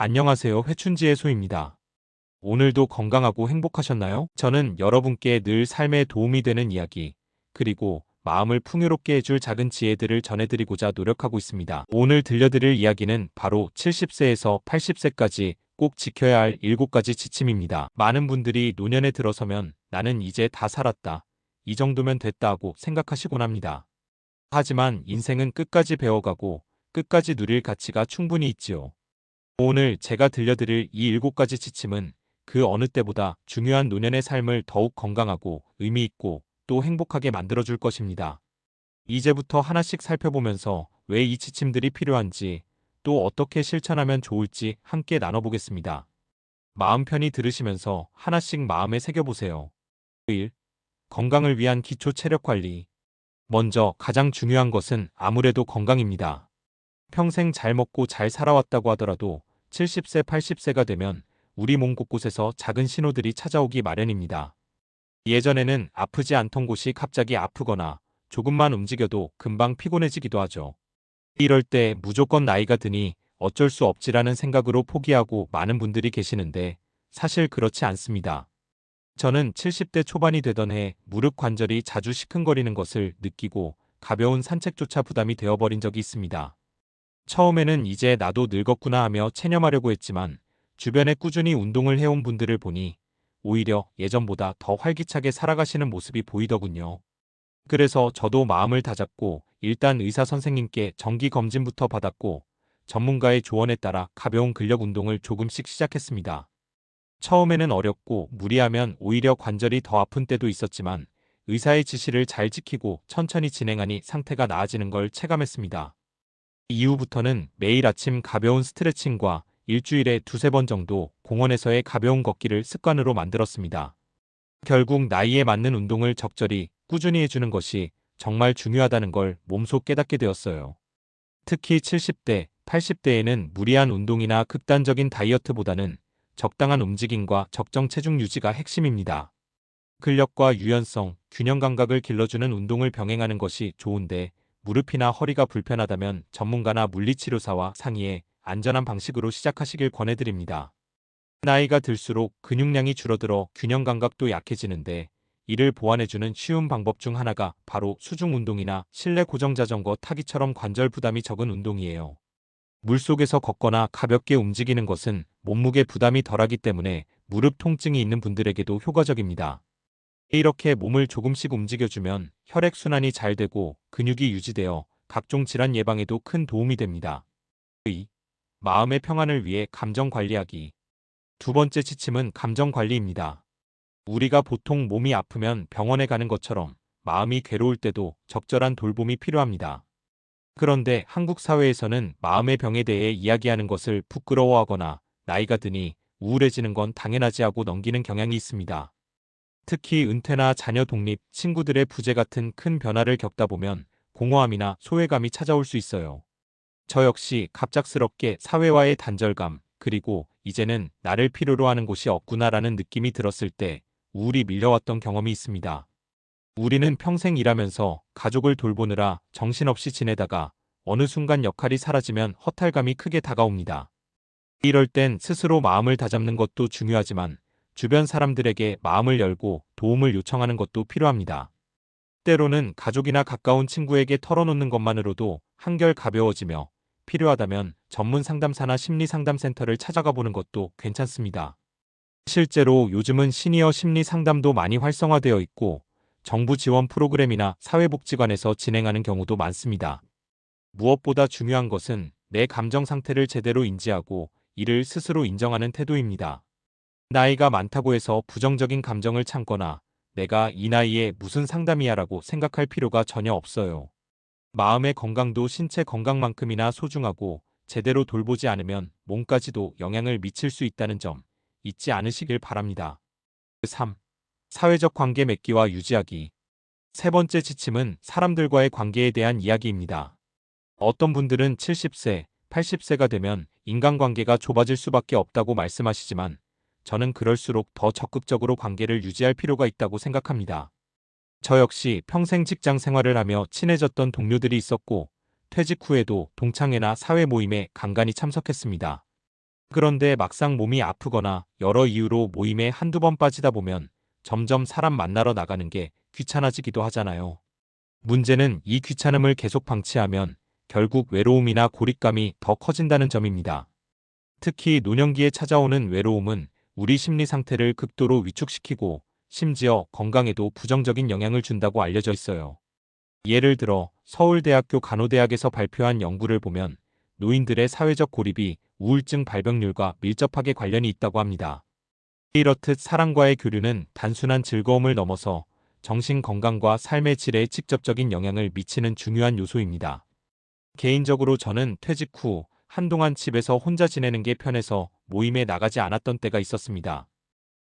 안녕하세요. 회춘지의 소입니다. 오늘도 건강하고 행복하셨나요? 저는 여러분께 늘 삶에 도움이 되는 이야기, 그리고 마음을 풍요롭게 해줄 작은 지혜들을 전해드리고자 노력하고 있습니다. 오늘 들려드릴 이야기는 바로 70세에서 80세까지 꼭 지켜야 할 7가지 지침입니다. 많은 분들이 노년에 들어서면 나는 이제 다 살았다, 이 정도면 됐다 하고 생각하시곤 합니다. 하지만 인생은 끝까지 배워가고 끝까지 누릴 가치가 충분히 있지요. 오늘 제가 들려드릴 이 7가지 지침은 그 어느 때보다 중요한 노년의 삶을 더욱 건강하고 의미 있고 또 행복하게 만들어줄 것입니다. 이제부터 하나씩 살펴보면서 왜 이 지침들이 필요한지, 또 어떻게 실천하면 좋을지 함께 나눠보겠습니다. 마음 편히 들으시면서 하나씩 마음에 새겨보세요. 1. 건강을 위한 기초 체력 관리. 먼저 가장 중요한 것은 아무래도 건강입니다. 평생 잘 먹고 잘 살아왔다고 하더라도 70세, 80세가 되면 우리 몸 곳곳에서 작은 신호들이 찾아오기 마련입니다. 예전에는 아프지 않던 곳이 갑자기 아프거나 조금만 움직여도 금방 피곤해지기도 하죠. 이럴 때 무조건 나이가 드니 어쩔 수 없지라는 생각으로 포기하고 많은 분들이 계시는데, 사실 그렇지 않습니다. 저는 70대 초반이 되던 해 무릎 관절이 자주 시큰거리는 것을 느끼고 가벼운 산책조차 부담이 되어버린 적이 있습니다. 처음에는 이제 나도 늙었구나 하며 체념하려고 했지만, 주변에 꾸준히 운동을 해온 분들을 보니 오히려 예전보다 더 활기차게 살아가시는 모습이 보이더군요. 그래서 저도 마음을 다잡고 일단 의사 선생님께 정기 검진부터 받았고, 전문가의 조언에 따라 가벼운 근력 운동을 조금씩 시작했습니다. 처음에는 어렵고 무리하면 오히려 관절이 더 아픈 때도 있었지만, 의사의 지시를 잘 지키고 천천히 진행하니 상태가 나아지는 걸 체감했습니다. 이후부터는 매일 아침 가벼운 스트레칭과 일주일에 두세 번 정도 공원에서의 가벼운 걷기를 습관으로 만들었습니다. 결국 나이에 맞는 운동을 적절히 꾸준히 해주는 것이 정말 중요하다는 걸 몸소 깨닫게 되었어요. 특히 70대, 80대에는 무리한 운동이나 극단적인 다이어트보다는 적당한 움직임과 적정 체중 유지가 핵심입니다. 근력과 유연성, 균형 감각을 길러주는 운동을 병행하는 것이 좋은데, 무릎이나 허리가 불편하다면 전문가나 물리치료사와 상의해 안전한 방식으로 시작하시길 권해드립니다. 나이가 들수록 근육량이 줄어들어 균형 감각도 약해지는데, 이를 보완해주는 쉬운 방법 중 하나가 바로 수중 운동이나 실내 고정 자전거 타기처럼 관절 부담이 적은 운동이에요. 물속에서 걷거나 가볍게 움직이는 것은 몸무게 부담이 덜하기 때문에 무릎 통증이 있는 분들에게도 효과적입니다. 이렇게 몸을 조금씩 움직여주면 혈액순환이 잘 되고 근육이 유지되어 각종 질환 예방에도 큰 도움이 됩니다. 2. 마음의 평안을 위해 감정 관리하기. 두 번째 지침은 감정 관리입니다. 우리가 보통 몸이 아프면 병원에 가는 것처럼 마음이 괴로울 때도 적절한 돌봄이 필요합니다. 그런데 한국 사회에서는 마음의 병에 대해 이야기하는 것을 부끄러워하거나 나이가 드니 우울해지는 건 당연하지 하고 넘기는 경향이 있습니다. 특히 은퇴나 자녀 독립, 친구들의 부재 같은 큰 변화를 겪다 보면 공허함이나 소외감이 찾아올 수 있어요. 저 역시 갑작스럽게 사회와의 단절감, 그리고 이제는 나를 필요로 하는 곳이 없구나라는 느낌이 들었을 때 우울이 밀려왔던 경험이 있습니다. 우리는 평생 일하면서 가족을 돌보느라 정신없이 지내다가 어느 순간 역할이 사라지면 허탈감이 크게 다가옵니다. 이럴 땐 스스로 마음을 다잡는 것도 중요하지만, 주변 사람들에게 마음을 열고 도움을 요청하는 것도 필요합니다. 때로는 가족이나 가까운 친구에게 털어놓는 것만으로도 한결 가벼워지며, 필요하다면 전문 상담사나 심리상담센터를 찾아가 보는 것도 괜찮습니다. 실제로 요즘은 시니어 심리 상담도 많이 활성화되어 있고, 정부 지원 프로그램이나 사회복지관에서 진행하는 경우도 많습니다. 무엇보다 중요한 것은 내 감정 상태를 제대로 인지하고 이를 스스로 인정하는 태도입니다. 나이가 많다고 해서 부정적인 감정을 참거나 내가 이 나이에 무슨 상담이야 라고 생각할 필요가 전혀 없어요. 마음의 건강도 신체 건강만큼이나 소중하고, 제대로 돌보지 않으면 몸까지도 영향을 미칠 수 있다는 점 잊지 않으시길 바랍니다. 3. 사회적 관계 맺기와 유지하기. 세 번째 지침은 사람들과의 관계에 대한 이야기입니다. 어떤 분들은 70세, 80세가 되면 인간관계가 좁아질 수밖에 없다고 말씀하시지만, 저는 그럴수록 더 적극적으로 관계를 유지할 필요가 있다고 생각합니다. 저 역시 평생 직장 생활을 하며 친해졌던 동료들이 있었고, 퇴직 후에도 동창회나 사회 모임에 간간히 참석했습니다. 그런데 막상 몸이 아프거나 여러 이유로 모임에 한두 번 빠지다 보면 점점 사람 만나러 나가는 게 귀찮아지기도 하잖아요. 문제는 이 귀찮음을 계속 방치하면 결국 외로움이나 고립감이 더 커진다는 점입니다. 특히 노년기에 찾아오는 외로움은 우리 심리 상태를 극도로 위축시키고 심지어 건강에도 부정적인 영향을 준다고 알려져 있어요. 예를 들어 서울대학교 간호대학에서 발표한 연구를 보면 노인들의 사회적 고립이 우울증 발병률과 밀접하게 관련이 있다고 합니다. 이렇듯 사람과의 교류는 단순한 즐거움을 넘어서 정신 건강과 삶의 질에 직접적인 영향을 미치는 중요한 요소입니다. 개인적으로 저는 퇴직 후 한동안 집에서 혼자 지내는 게 편해서 모임에 나가지 않았던 때가 있었습니다.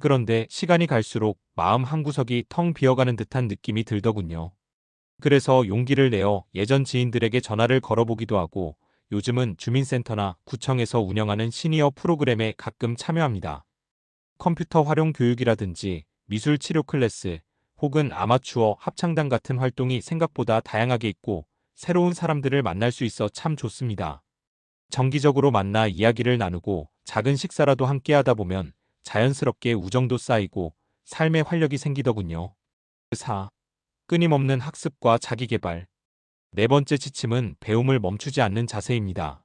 그런데 시간이 갈수록 마음 한구석이 텅 비어가는 듯한 느낌이 들더군요. 그래서 용기를 내어 예전 지인들에게 전화를 걸어보기도 하고 요즘은 주민센터나 구청에서 운영하는 시니어 프로그램에 가끔 참여합니다. 컴퓨터 활용 교육이라든지 미술 치료 클래스 혹은 아마추어 합창단 같은 활동이 생각보다 다양하게 있고 새로운 사람들을 만날 수 있어 참 좋습니다. 정기적으로 만나 이야기를 나누고 작은 식사라도 함께 하다 보면 자연스럽게 우정도 쌓이고 삶의 활력이 생기더군요. 4. 끊임없는 학습과 자기개발. 네 번째 지침은 배움을 멈추지 않는 자세입니다.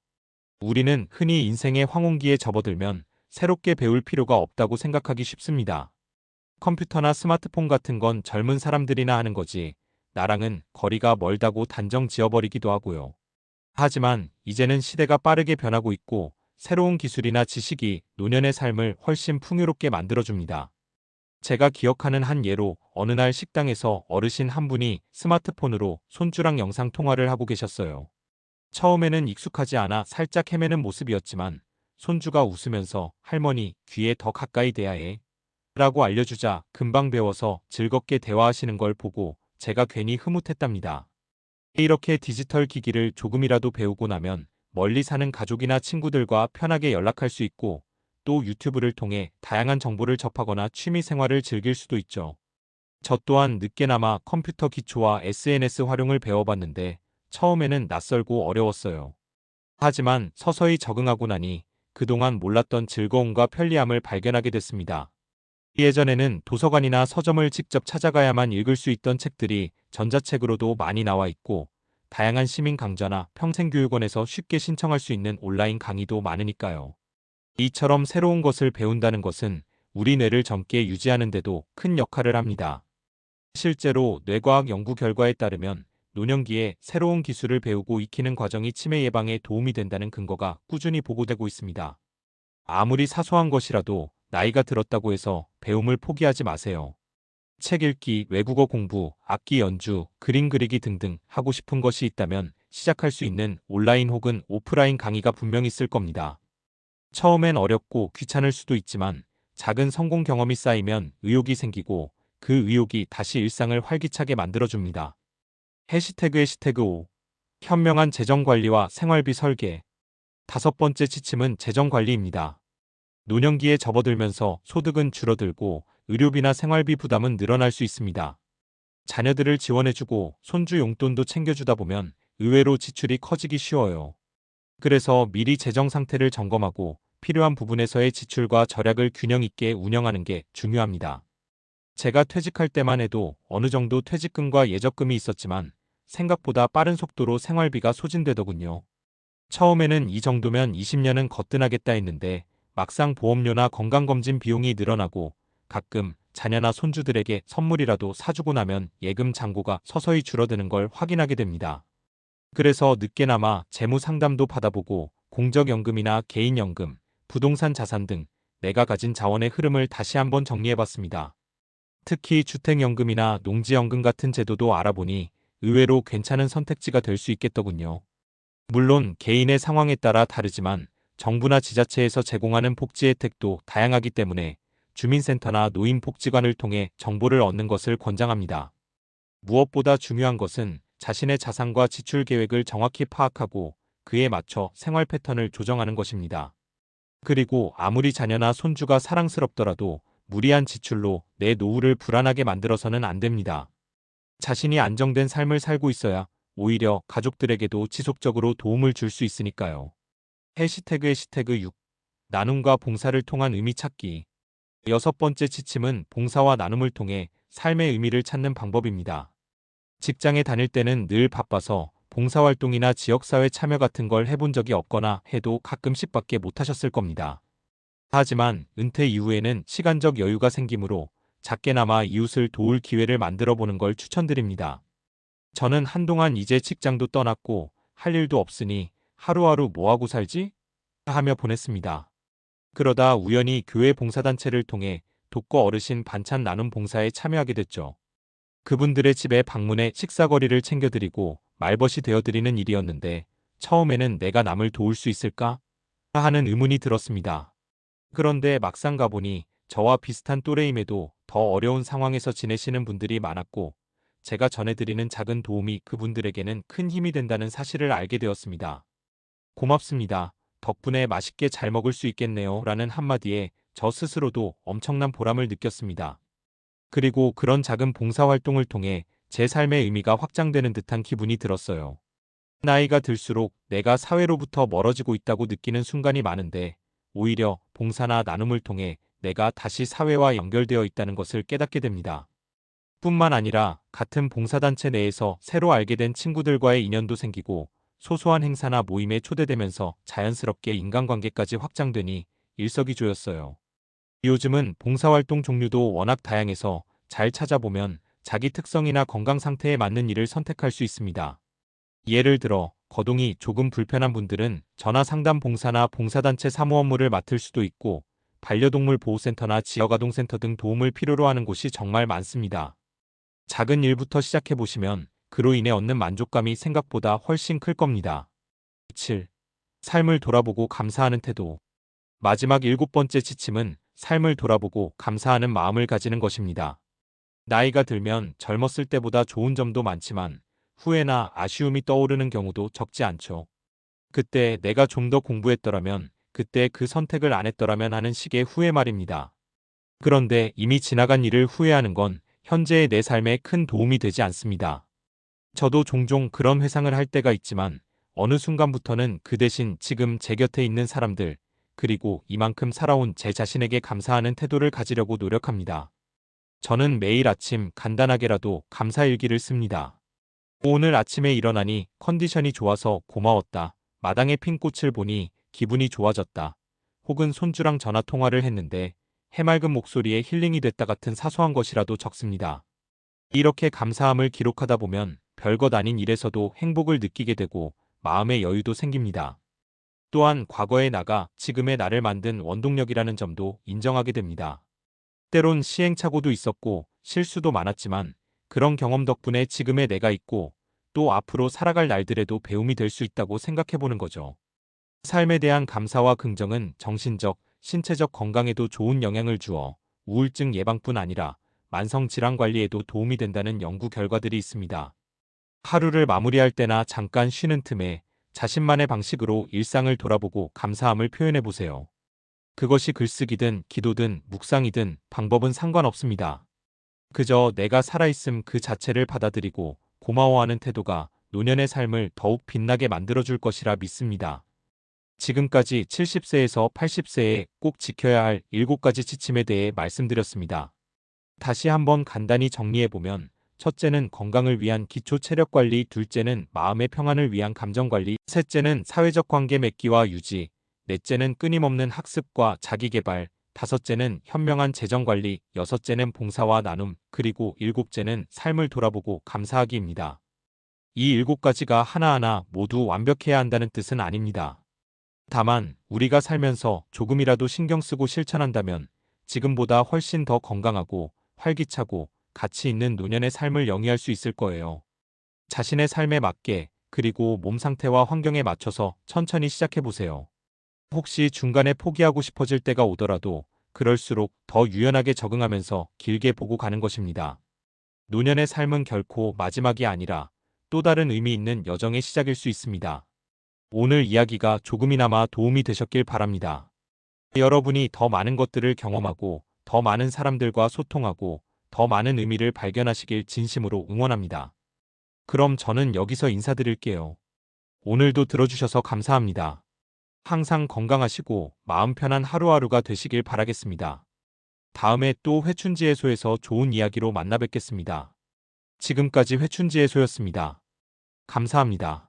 우리는 흔히 인생의 황혼기에 접어들면 새롭게 배울 필요가 없다고 생각하기 쉽습니다. 컴퓨터나 스마트폰 같은 건 젊은 사람들이나 하는 거지, 나랑은 거리가 멀다고 단정 지어버리기도 하고요. 하지만 이제는 시대가 빠르게 변하고 있고 새로운 기술이나 지식이 노년의 삶을 훨씬 풍요롭게 만들어줍니다. 제가 기억하는 한 예로 어느 날 식당에서 어르신 한 분이 스마트폰으로 손주랑 영상 통화를 하고 계셨어요. 처음에는 익숙하지 않아 살짝 헤매는 모습이었지만 손주가 웃으면서 할머니 귀에 더 가까이 대야 해 라고 알려주자 금방 배워서 즐겁게 대화하시는 걸 보고 제가 괜히 흐뭇했답니다. 이렇게 디지털 기기를 조금이라도 배우고 나면 멀리 사는 가족이나 친구들과 편하게 연락할 수 있고 또 유튜브를 통해 다양한 정보를 접하거나 취미 생활을 즐길 수도 있죠. 저 또한 늦게나마 컴퓨터 기초와 SNS 활용을 배워봤는데 처음에는 낯설고 어려웠어요. 하지만 서서히 적응하고 나니 그동안 몰랐던 즐거움과 편리함을 발견하게 됐습니다. 예전에는 도서관이나 서점을 직접 찾아가야만 읽을 수 있던 책들이 전자책으로도 많이 나와 있고 다양한 시민 강좌나 평생교육원에서 쉽게 신청할 수 있는 온라인 강의도 많으니까요. 이처럼 새로운 것을 배운다는 것은 우리 뇌를 젊게 유지하는 데도 큰 역할을 합니다. 실제로 뇌과학 연구 결과에 따르면 노년기에 새로운 기술을 배우고 익히는 과정이 치매 예방에 도움이 된다는 근거가 꾸준히 보고되고 있습니다. 아무리 사소한 것이라도 나이가 들었다고 해서 배움을 포기하지 마세요. 책 읽기, 외국어 공부, 악기 연주, 그림 그리기 등등 하고 싶은 것이 있다면 시작할 수 있는 온라인 혹은 오프라인 강의가 분명 있을 겁니다. 처음엔 어렵고 귀찮을 수도 있지만 작은 성공 경험이 쌓이면 의욕이 생기고 그 의욕이 다시 일상을 활기차게 만들어줍니다. 해시태그 5. 현명한 재정관리와 생활비 설계. 다섯 번째 지침은 재정관리입니다. 노년기에 접어들면서 소득은 줄어들고 의료비나 생활비 부담은 늘어날 수 있습니다. 자녀들을 지원해주고 손주 용돈도 챙겨주다 보면 의외로 지출이 커지기 쉬워요. 그래서 미리 재정 상태를 점검하고 필요한 부분에서의 지출과 절약을 균형 있게 운영하는 게 중요합니다. 제가 퇴직할 때만 해도 어느 정도 퇴직금과 예적금이 있었지만 생각보다 빠른 속도로 생활비가 소진되더군요. 처음에는 이 정도면 20년은 거뜬하겠다 했는데 막상 보험료나 건강검진 비용이 늘어나고 가끔 자녀나 손주들에게 선물이라도 사주고 나면 예금 잔고가 서서히 줄어드는 걸 확인하게 됩니다. 그래서 늦게나마 재무 상담도 받아보고 공적연금이나 개인연금, 부동산 자산 등 내가 가진 자원의 흐름을 다시 한번 정리해봤습니다. 특히 주택연금이나 농지연금 같은 제도도 알아보니 의외로 괜찮은 선택지가 될 수 있겠더군요. 물론 개인의 상황에 따라 다르지만 정부나 지자체에서 제공하는 복지 혜택도 다양하기 때문에 주민센터나 노인복지관을 통해 정보를 얻는 것을 권장합니다. 무엇보다 중요한 것은 자신의 자산과 지출 계획을 정확히 파악하고 그에 맞춰 생활 패턴을 조정하는 것입니다. 그리고 아무리 자녀나 손주가 사랑스럽더라도 무리한 지출로 내 노후를 불안하게 만들어서는 안 됩니다. 자신이 안정된 삶을 살고 있어야 오히려 가족들에게도 지속적으로 도움을 줄 수 있으니까요. 해시태그 6. 나눔과 봉사를 통한 의미 찾기. 여섯 번째 지침은 봉사와 나눔을 통해 삶의 의미를 찾는 방법입니다. 직장에 다닐 때는 늘 바빠서 봉사활동이나 지역사회 참여 같은 걸 해본 적이 없거나 해도 가끔씩밖에 못하셨을 겁니다. 하지만 은퇴 이후에는 시간적 여유가 생기므로 작게나마 이웃을 도울 기회를 만들어 보는 걸 추천드립니다. 저는 한동안 이제 직장도 떠났고 할 일도 없으니 하루하루 뭐하고 살지? 하며 보냈습니다. 그러다 우연히 교회 봉사단체를 통해 독거 어르신 반찬 나눔 봉사에 참여하게 됐죠. 그분들의 집에 방문해 식사거리를 챙겨드리고 말벗이 되어드리는 일이었는데 처음에는 내가 남을 도울 수 있을까? 하는 의문이 들었습니다. 그런데 막상 가보니 저와 비슷한 또래임에도 더 어려운 상황에서 지내시는 분들이 많았고 제가 전해드리는 작은 도움이 그분들에게는 큰 힘이 된다는 사실을 알게 되었습니다. 고맙습니다. 덕분에 맛있게 잘 먹을 수 있겠네요. 라는 한마디에 저 스스로도 엄청난 보람을 느꼈습니다. 그리고 그런 작은 봉사활동을 통해 제 삶의 의미가 확장되는 듯한 기분이 들었어요. 나이가 들수록 내가 사회로부터 멀어지고 있다고 느끼는 순간이 많은데 오히려 봉사나 나눔을 통해 내가 다시 사회와 연결되어 있다는 것을 깨닫게 됩니다. 뿐만 아니라 같은 봉사단체 내에서 새로 알게 된 친구들과의 인연도 생기고 소소한 행사나 모임에 초대되면서 자연스럽게 인간관계까지 확장되니 일석이조였어요. 요즘은 봉사활동 종류도 워낙 다양해서 잘 찾아보면 자기 특성이나 건강 상태에 맞는 일을 선택할 수 있습니다. 예를 들어 거동이 조금 불편한 분들은 전화 상담 봉사나 봉사단체 사무 업무를 맡을 수도 있고 반려동물 보호센터나 지역아동센터 등 도움을 필요로 하는 곳이 정말 많습니다. 작은 일부터 시작해보시면 그로 인해 얻는 만족감이 생각보다 훨씬 클 겁니다. 7. 삶을 돌아보고 감사하는 태도. 마지막 일곱 번째 지침은 삶을 돌아보고 감사하는 마음을 가지는 것입니다. 나이가 들면 젊었을 때보다 좋은 점도 많지만 후회나 아쉬움이 떠오르는 경우도 적지 않죠. 그때 내가 좀 더 공부했더라면, 그때 그 선택을 안 했더라면 하는 식의 후회 말입니다. 그런데 이미 지나간 일을 후회하는 건 현재의 내 삶에 큰 도움이 되지 않습니다. 저도 종종 그런 회상을 할 때가 있지만 어느 순간부터는 그 대신 지금 제 곁에 있는 사람들, 그리고 이만큼 살아온 제 자신에게 감사하는 태도를 가지려고 노력합니다. 저는 매일 아침 간단하게라도 감사일기를 씁니다. 오늘 아침에 일어나니 컨디션이 좋아서 고마웠다. 마당에 핀 꽃을 보니 기분이 좋아졌다. 혹은 손주랑 전화 통화를 했는데 해맑은 목소리에 힐링이 됐다 같은 사소한 것이라도 적습니다. 이렇게 감사함을 기록하다 보면 별것 아닌 일에서도 행복을 느끼게 되고 마음의 여유도 생깁니다. 또한 과거에 나가 지금의 나를 만든 원동력이라는 점도 인정하게 됩니다. 때론 시행착오도 있었고 실수도 많았지만 그런 경험 덕분에 지금의 내가 있고 또 앞으로 살아갈 날들에도 배움이 될 수 있다고 생각해보는 거죠. 삶에 대한 감사와 긍정은 정신적, 신체적 건강에도 좋은 영향을 주어 우울증 예방뿐 아니라 만성 질환 관리에도 도움이 된다는 연구 결과들이 있습니다. 하루를 마무리할 때나 잠깐 쉬는 틈에 자신만의 방식으로 일상을 돌아보고 감사함을 표현해 보세요. 그것이 글쓰기든 기도든 묵상이든 방법은 상관없습니다. 그저 내가 살아있음 그 자체를 받아들이고 고마워하는 태도가 노년의 삶을 더욱 빛나게 만들어줄 것이라 믿습니다. 지금까지 70세에서 80세에 꼭 지켜야 할 7가지 지침에 대해 말씀드렸습니다. 다시 한번 간단히 정리해보면 첫째는 건강을 위한 기초 체력 관리, 둘째는 마음의 평안을 위한 감정 관리, 셋째는 사회적 관계 맺기와 유지, 넷째는 끊임없는 학습과 자기 개발, 다섯째는 현명한 재정 관리, 여섯째는 봉사와 나눔, 그리고 일곱째는 삶을 돌아보고 감사하기입니다. 이 7가지가 하나하나 모두 완벽해야 한다는 뜻은 아닙니다. 다만 우리가 살면서 조금이라도 신경 쓰고 실천한다면 지금보다 훨씬 더 건강하고 활기차고 가치 있는 노년의 삶을 영위할 수 있을 거예요. 자신의 삶에 맞게 그리고 몸 상태와 환경에 맞춰서 천천히 시작해보세요. 혹시 중간에 포기하고 싶어질 때가 오더라도 그럴수록 더 유연하게 적응하면서 길게 보고 가는 것입니다. 노년의 삶은 결코 마지막이 아니라 또 다른 의미 있는 여정의 시작일 수 있습니다. 오늘 이야기가 조금이나마 도움이 되셨길 바랍니다. 여러분이 더 많은 것들을 경험하고 더 많은 사람들과 소통하고 더 많은 의미를 발견하시길 진심으로 응원합니다. 그럼 저는 여기서 인사드릴게요. 오늘도 들어주셔서 감사합니다. 항상 건강하시고 마음 편한 하루하루가 되시길 바라겠습니다. 다음에 또 회춘지혜소에서 좋은 이야기로 만나 뵙겠습니다. 지금까지 회춘지혜소였습니다. 감사합니다.